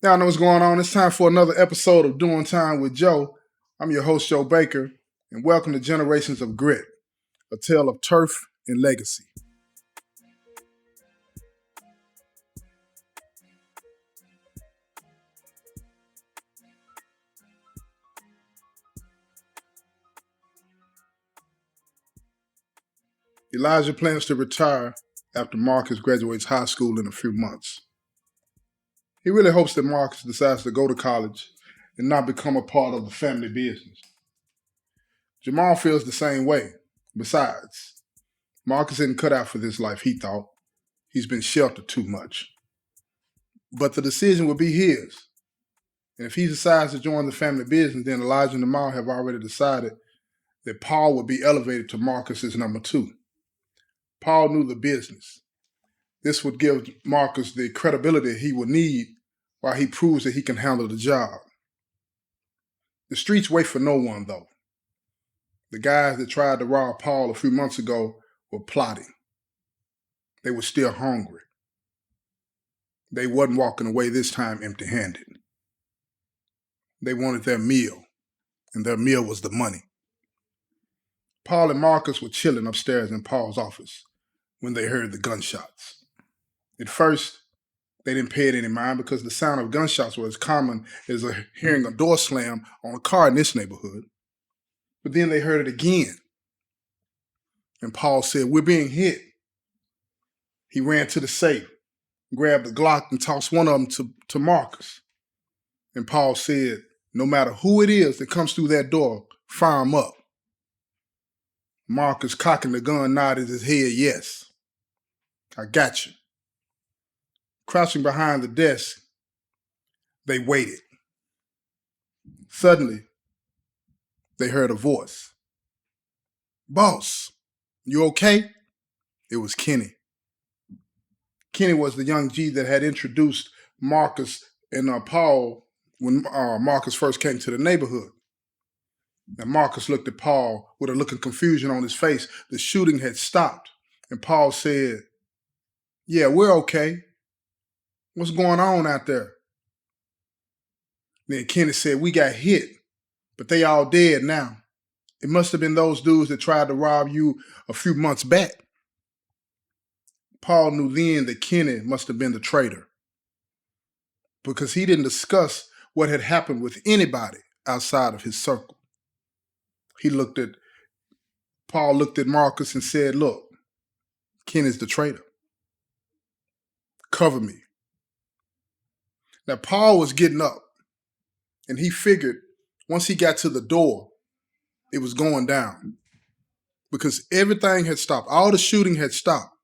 Y'all know what's going on. It's time for another episode of Doing Time with Joe. I'm your host, Joe Baker, and welcome to Generations of Grit, a tale of turf and legacy. Elijah plans to retire after Marcus graduates high school in a few months. He really hopes that Marcus decides to go to college and not become a part of the family business. Jamal feels the same way. Besides, Marcus isn't cut out for this life, he thought. He's been sheltered too much. But the decision will be his. And if he decides to join the family business, then Elijah and Jamal have already decided that Paul would be elevated to Marcus as number two. Paul knew the business. This would give Marcus the credibility he would need while he proves that he can handle the job. The streets wait for no one, though. The guys that tried to rob Paul a few months ago were plotting. They were still hungry. They wasn't walking away this time empty-handed. They wanted their meal, and their meal was the money. Paul and Marcus were chilling upstairs in Paul's office when they heard the gunshots. At first, they didn't pay it any mind because the sound of gunshots was as common as hearing a door slam on a car in this neighborhood. But then they heard it again. And Paul said, "We're being hit." He ran to the safe, grabbed the Glock, and tossed one of them to Marcus. And Paul said, "No matter who it is that comes through that door, fire him up." Marcus, cocking the gun, nodded his head, "Yes. I got you." Crouching behind the desk, they waited. Suddenly, they heard a voice. "Boss, you okay?" It was Kenny. Kenny was the young G that had introduced Marcus and Paul when Marcus first came to the neighborhood. And Marcus looked at Paul with a look of confusion on his face. The shooting had stopped, and Paul said, "Yeah, we're okay. What's going on out there?" Then Kenny said, "We got hit, but they all dead now. It must have been those dudes that tried to rob you a few months back." Paul knew then that Kenny must have been the traitor because he didn't discuss what had happened with anybody outside of his circle. Paul looked at Marcus and said, "Look, Kenny's the traitor. Cover me." Now, Paul was getting up, and he figured once he got to the door, it was going down because everything had stopped. All the shooting had stopped,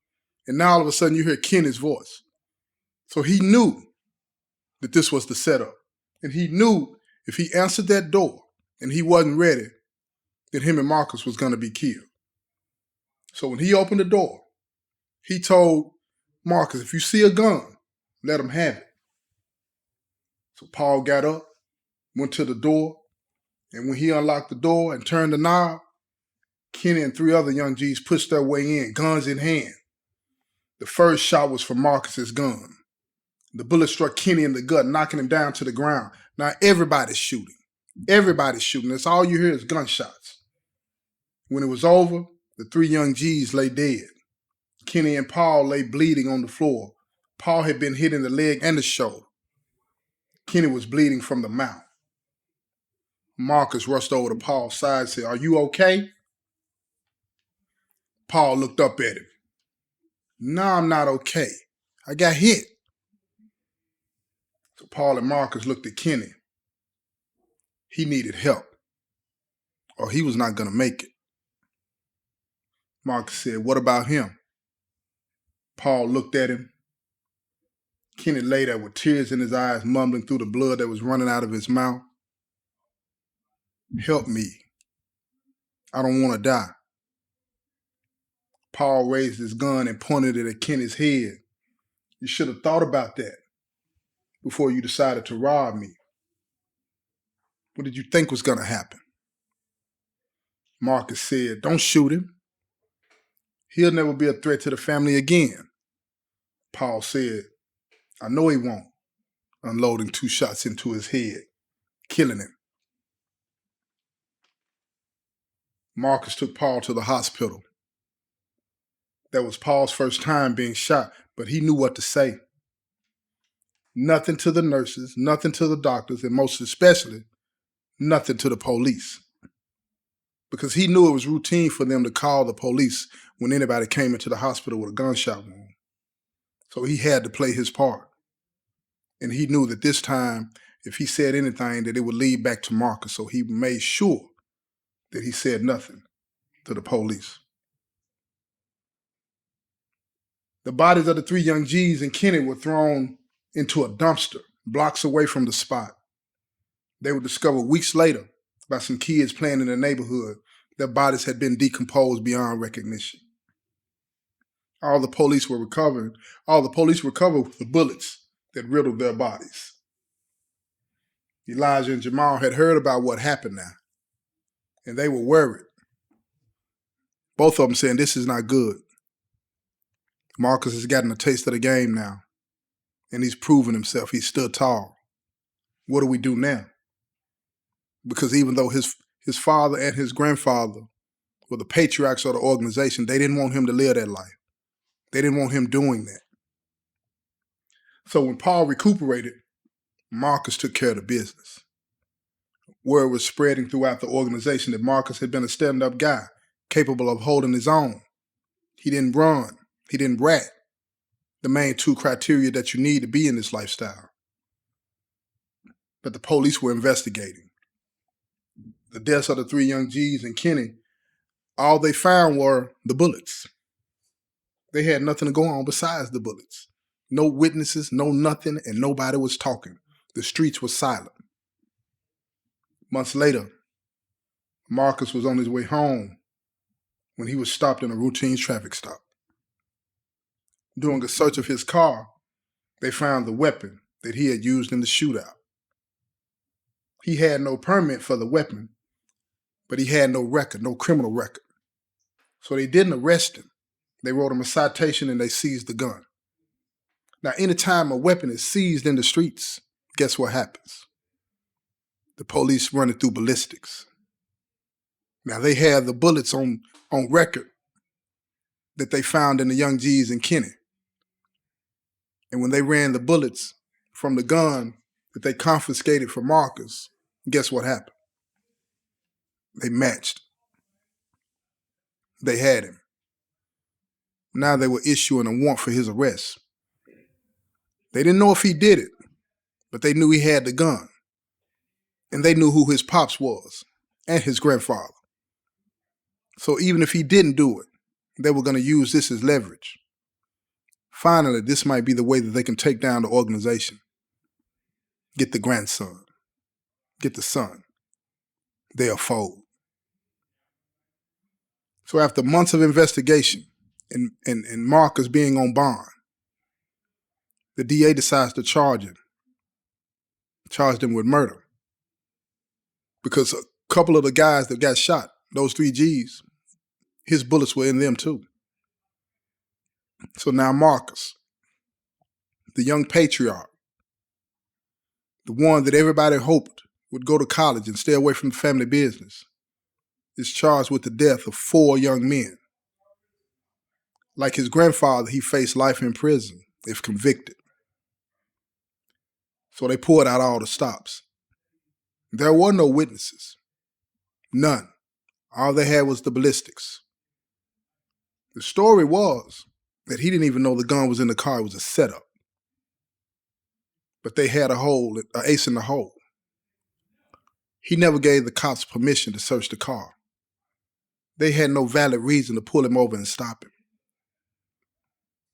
and now all of a sudden you hear Kenny's voice. So he knew that this was the setup, and he knew if he answered that door and he wasn't ready, that him and Marcus was going to be killed. So when he opened the door, he told Marcus, "If you see a gun, let him have it." So Paul got up, went to the door, and when he unlocked the door and turned the knob, Kenny and three other young G's pushed their way in, guns in hand. The first shot was from Marcus's gun. The bullet struck Kenny in the gut, knocking him down to the ground. Now everybody's shooting. Everybody's shooting. That's all you hear is gunshots. When it was over, the three young G's lay dead. Kenny and Paul lay bleeding on the floor. Paul had been hit in the leg and the shoulder. Kenny was bleeding from the mouth. Marcus rushed over to Paul's side and said, "Are you okay?" Paul looked up at him. "No, I'm not okay. I got hit." So Paul and Marcus looked at Kenny. He needed help, or he was not going to make it. Marcus said, "What about him?" Paul looked at him. Kenny lay there with tears in his eyes, mumbling through the blood that was running out of his mouth. "Help me. I don't want to die." Paul raised his gun and pointed it at Kenny's head. "You should have thought about that before you decided to rob me. What did you think was going to happen?" Marcus said, "Don't shoot him. He'll never be a threat to the family again." Paul said, "I know he won't. unloading 2 shots into his head, killing him. Marcus took Paul to the hospital. That was Paul's first time being shot, but he knew what to say. Nothing to the nurses, nothing to the doctors, and most especially, nothing to the police. Because he knew it was routine for them to call the police when anybody came into the hospital with a gunshot wound. So he had to play his part. And he knew that this time, if he said anything, that it would lead back to Marcus. So he made sure that he said nothing to the police. The bodies of the 3 young G's and Kenny were thrown into a dumpster blocks away from the spot. They were discovered weeks later by some kids playing in the neighborhood. Their bodies had been decomposed beyond recognition. All the police recovered were the bullets that riddled their bodies. Elijah and Jamal had heard about what happened now, and they were worried. Both of them saying, this is not good. Marcus has gotten a taste of the game now, and he's proven himself. He stood tall. What do we do now? Because even though his father and his grandfather were the patriarchs of the organization, they didn't want him to live that life. They didn't want him doing that. So when Paul recuperated, Marcus took care of the business. Word was spreading throughout the organization that Marcus had been a stand-up guy, capable of holding his own. He didn't run. He didn't rat. The main 2 criteria that you need to be in this lifestyle. But the police were investigating. The deaths of the 3 young G's and Kenny, all they found were the bullets. They had nothing to go on besides the bullets. No witnesses, no nothing, and nobody was talking. The streets were silent. Months later, Marcus was on his way home when he was stopped in a routine traffic stop. During a search of his car, they found the weapon that he had used in the shootout. He had no permit for the weapon, but he had no record, no criminal record. So they didn't arrest him. They wrote him a citation and they seized the gun. Now, anytime a weapon is seized in the streets, guess what happens? The police run it through ballistics. Now, they have the bullets on record that they found in the young G's and Kenny. And when they ran the bullets from the gun that they confiscated from Marcus, guess what happened? They matched. They had him. Now they were issuing a warrant for his arrest. They didn't know if he did it, but they knew he had the gun. And they knew who his pops was and his grandfather. So even if he didn't do it, they were going to use this as leverage. Finally, this might be the way that they can take down the organization. Get the grandson. Get the son. They'll fold. So after months of investigation and Marcus being on bond, the DA decides to charge him with murder. Because a couple of the guys that got shot, those 3 G's, his bullets were in them too. So now Marcus, the young patriarch, the one that everybody hoped would go to college and stay away from the family business, is charged with the death of 4 young men. Like his grandfather, he faced life in prison if convicted. So they poured out all the stops. There were no witnesses. None. All they had was the ballistics. The story was that he didn't even know the gun was in the car. It was a setup. But they had an ace in the hole. He never gave the cops permission to search the car. They had no valid reason to pull him over and stop him.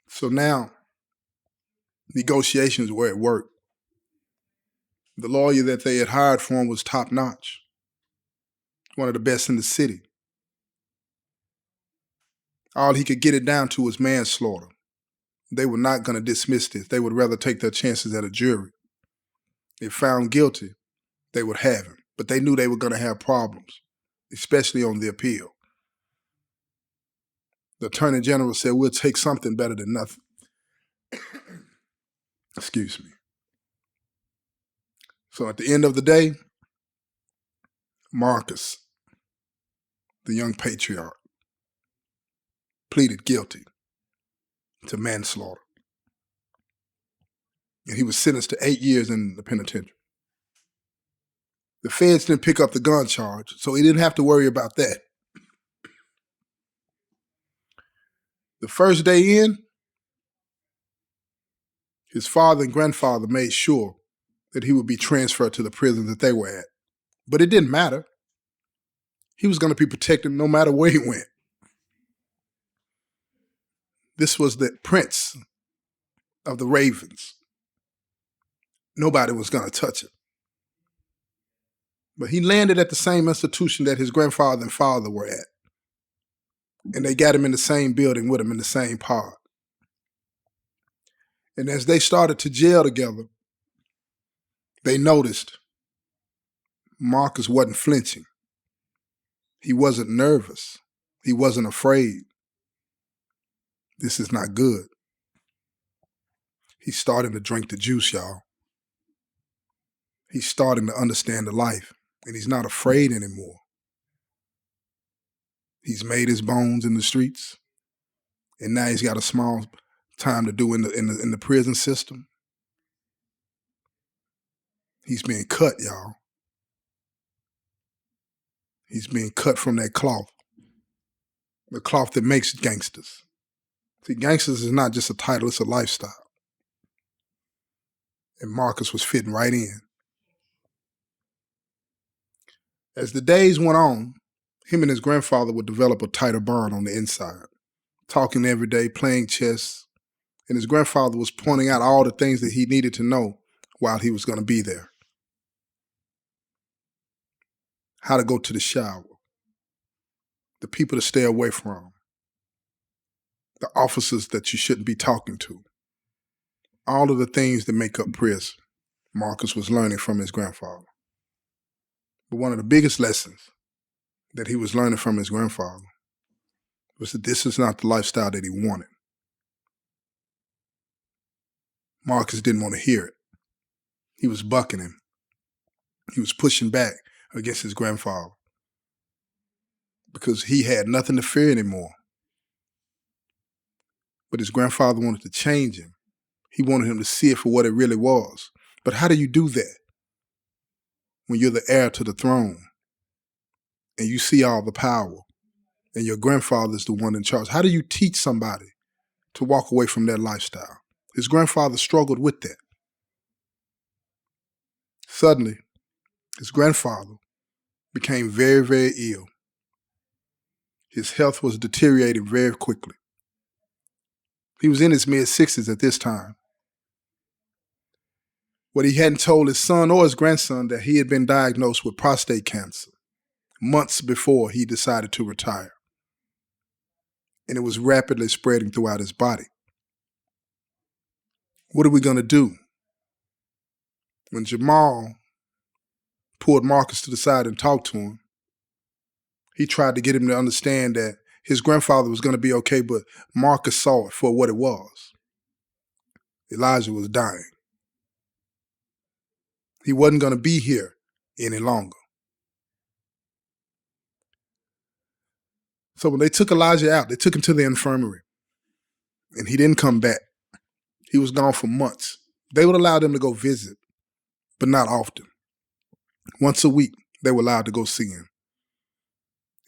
So now, negotiations were at work. The lawyer that they had hired for him was top-notch, one of the best in the city. All he could get it down to was manslaughter. They were not going to dismiss this. They would rather take their chances at a jury. If found guilty, they would have him. But they knew they were going to have problems, especially on the appeal. The Attorney General said, we'll take something better than nothing. Excuse me. So at the end of the day, Marcus, the young patriarch, pleaded guilty to manslaughter. And he was sentenced to 8 years in the penitentiary. The feds didn't pick up the gun charge, so he didn't have to worry about that. The first day in, his father and grandfather made sure that he would be transferred to the prison that they were at. But it didn't matter. He was going to be protected no matter where he went. This was the prince of the Ravens. Nobody was going to touch him. But he landed at the same institution that his grandfather and father were at. And they got him in the same building with him in the same pod. And as they started to jail together, they noticed Marcus wasn't flinching. He wasn't nervous. He wasn't afraid. This is not good. He's starting to drink the juice, y'all. He's starting to understand the life, and he's not afraid anymore. He's made his bones in the streets, and now he's got a small time to do in the prison system. He's being cut, y'all. He's being cut from that cloth, the cloth that makes gangsters. See, gangsters is not just a title, it's a lifestyle. And Marcus was fitting right in. As the days went on, him and his grandfather would develop a tighter bond on the inside, talking every day, playing chess, and his grandfather was pointing out all the things that he needed to know while he was going to be there. How to go to the shower, the people to stay away from, the officers that you shouldn't be talking to. All of the things that make up prison, Marcus was learning from his grandfather. But one of the biggest lessons that he was learning from his grandfather was that this is not the lifestyle that he wanted. Marcus didn't want to hear it. He was bucking him. He was pushing back against his grandfather because he had nothing to fear anymore. But his grandfather wanted to change him. He wanted him to see it for what it really was. But how do you do that when you're the heir to the throne and you see all the power and your grandfather's the one in charge? How do you teach somebody to walk away from that lifestyle? His grandfather struggled with that. Suddenly, his grandfather became very, very ill. His health was deteriorating very quickly. He was in his mid-60s at this time. What he hadn't told his son or his grandson that he had been diagnosed with prostate cancer months before he decided to retire. And it was rapidly spreading throughout his body. What are we going to do? When Jamal pulled Marcus to the side and talked to him, he tried to get him to understand that his grandfather was going to be okay, but Marcus saw it for what it was. Elijah was dying. He wasn't going to be here any longer. So when they took Elijah out, they took him to the infirmary. And he didn't come back. He was gone for months. They would allow them to go visit, but not often. Once a week, they were allowed to go see him.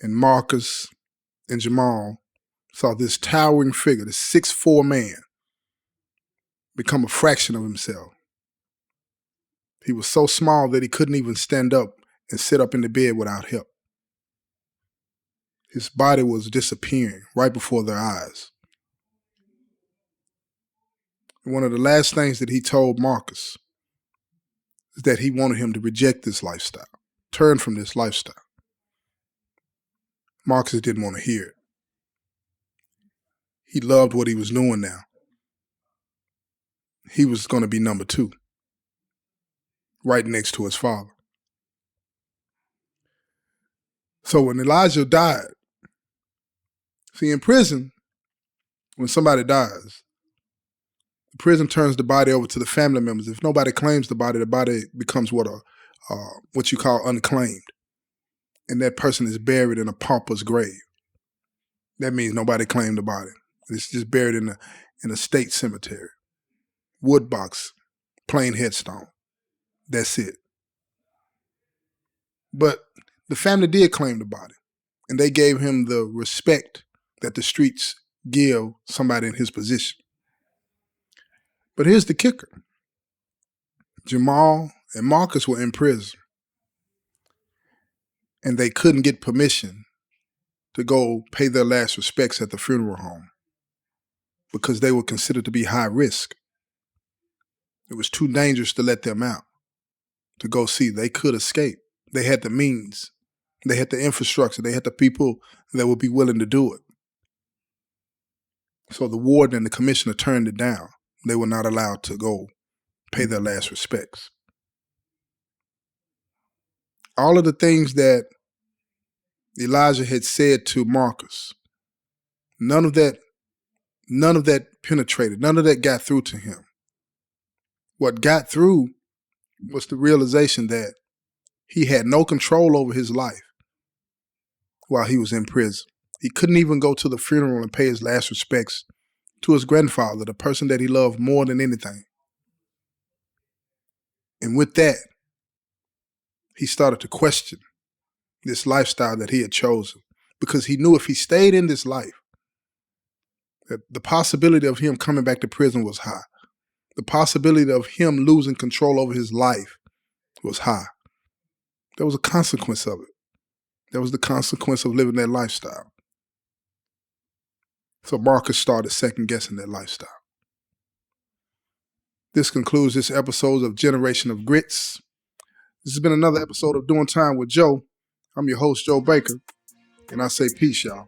And Marcus and Jamal saw this towering figure, this 6'4" man, become a fraction of himself. He was so small that he couldn't even stand up and sit up in the bed without help. His body was disappearing right before their eyes. And one of the last things that he told Marcus is that he wanted him to reject this lifestyle, turn from this lifestyle. Marcus didn't want to hear it. He loved what he was doing now. He was going to be number 2, right next to his father. So when Elijah died, see, in prison, when somebody dies, The prison turns the body over to the family members. If nobody claims the body becomes what you call unclaimed. And that person is buried in a pauper's grave. That means nobody claimed the body. It's just buried in a state cemetery. Wood box, plain headstone. That's it. But the family did claim the body, and they gave him the respect that the streets give somebody in his position. But here's the kicker. Jamal and Marcus were in prison, and they couldn't get permission to go pay their last respects at the funeral home because they were considered to be high risk. It was too dangerous to let them out to go see. They could escape. They had the means. They had the infrastructure. They had the people that would be willing to do it. So the warden and the commissioner turned it down. They were not allowed to go pay their last respects. All of the things that Elijah had said to Marcus, none of that penetrated. None of that got through to him. What got through was the realization that he had no control over his life while he was in prison. He couldn't even go to the funeral and pay his last respects to his grandfather, the person that he loved more than anything. And with that, he started to question this lifestyle that he had chosen, because he knew if he stayed in this life, that the possibility of him coming back to prison was high. The possibility of him losing control over his life was high. There was a consequence of it. That was the consequence of living that lifestyle. So Marcus started second-guessing that lifestyle. This concludes this episode of Generation of Grits. This has been another episode of Doing Time with Joe. I'm your host, Joe Baker, and I say peace, y'all.